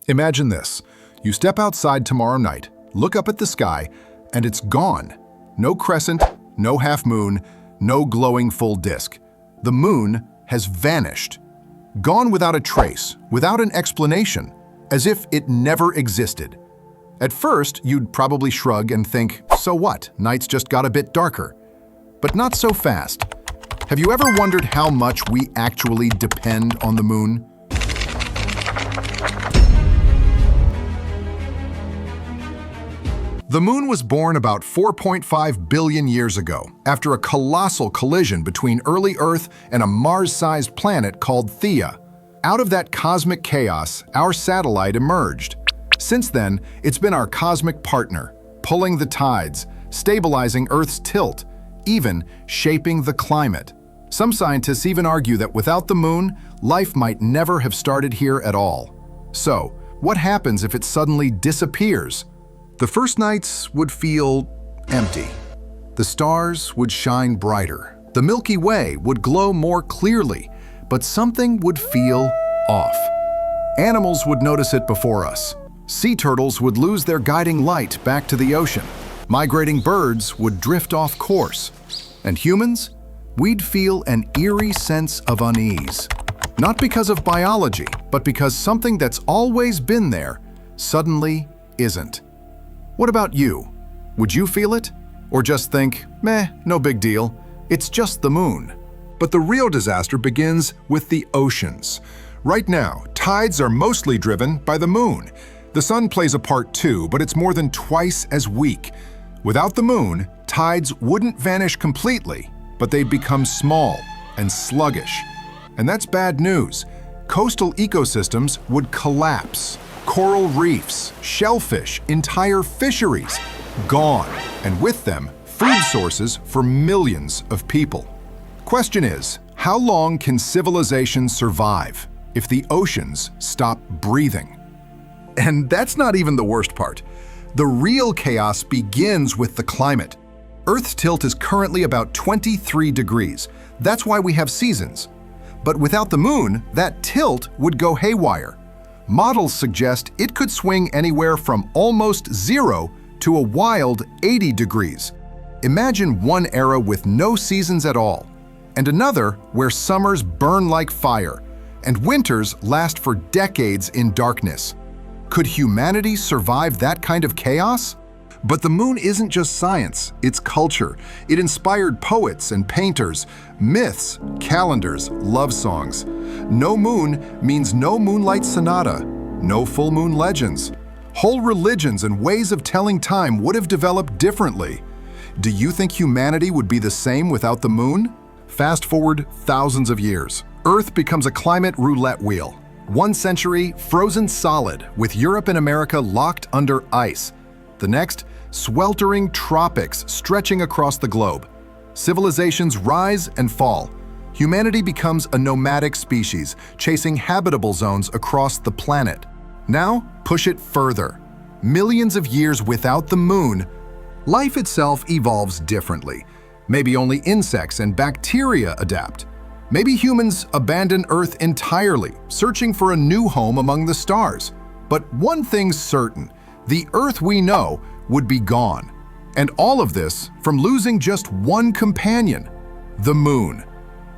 Imagine this. You step outside tomorrow night, look up at the sky, and it's gone. No crescent, no half moon, no glowing full disk. The moon has vanished. Gone without a trace, without an explanation, as if it never existed. At first, you'd probably shrug and think, so what? Nights just got a bit darker. But not so fast. Have you ever wondered how much we actually depend on the moon? The moon was born about 4.5 billion years ago, after a colossal collision between early Earth and a Mars-sized planet called Theia. Out of that cosmic chaos, our satellite emerged. Since then, it's been our cosmic partner, pulling the tides, stabilizing Earth's tilt, even shaping the climate. Some scientists even argue that without the moon, life might never have started here at all. So, what happens if it suddenly disappears? The first nights would feel empty. The stars would shine brighter. The Milky Way would glow more clearly, but something would feel off. Animals would notice it before us. Sea turtles would lose their guiding light back to the ocean. Migrating birds would drift off course. And humans? We'd feel an eerie sense of unease. Not because of biology, but because something that's always been there suddenly isn't. What about you? Would you feel it? Or just think, meh, no big deal, it's just the moon? But the real disaster begins with the oceans. Right now, tides are mostly driven by the moon. The sun plays a part too, but it's more than twice as weak. Without the moon, tides wouldn't vanish completely, but they'd become small and sluggish. And that's bad news. Coastal ecosystems would collapse. Coral reefs, shellfish, entire fisheries, gone. And with them, food sources for millions of people. Question is, how long can civilization survive if the oceans stop breathing? And that's not even the worst part. The real chaos begins with the climate. Earth's tilt is currently about 23 degrees. That's why we have seasons. But without the moon, that tilt would go haywire. Models suggest it could swing anywhere from almost 0 to a wild 80 degrees. Imagine one era with no seasons at all, and another where summers burn like fire, and winters last for decades in darkness. Could humanity survive that kind of chaos? But the moon isn't just science, it's culture. It inspired poets and painters, myths, calendars, love songs. No moon means no moonlight sonata, no full moon legends. Whole religions and ways of telling time would have developed differently. Do you think humanity would be the same without the moon? Fast forward thousands of years. Earth becomes a climate roulette wheel. 1 century, frozen solid, with Europe and America locked under ice. The next, sweltering tropics stretching across the globe. Civilizations rise and fall. Humanity becomes a nomadic species, chasing habitable zones across the planet. Now, push it further. Millions of years without the moon, life itself evolves differently. Maybe only insects and bacteria adapt. Maybe humans abandon Earth entirely, searching for a new home among the stars. But one thing's certain, the Earth we know would be gone. And all of this from losing just one companion, the moon.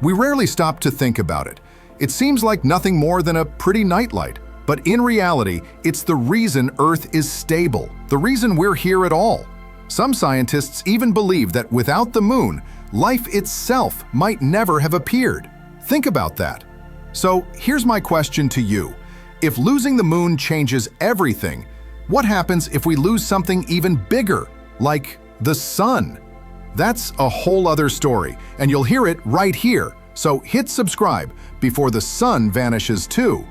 We rarely stop to think about it. It seems like nothing more than a pretty nightlight. But in reality, it's the reason Earth is stable, the reason we're here at all. Some scientists even believe that without the moon, life itself might never have appeared. Think about that. So here's my question to you. If losing the moon changes everything, what happens if we lose something even bigger, like the sun? That's a whole other story, and you'll hear it right here. So hit subscribe before the sun vanishes too.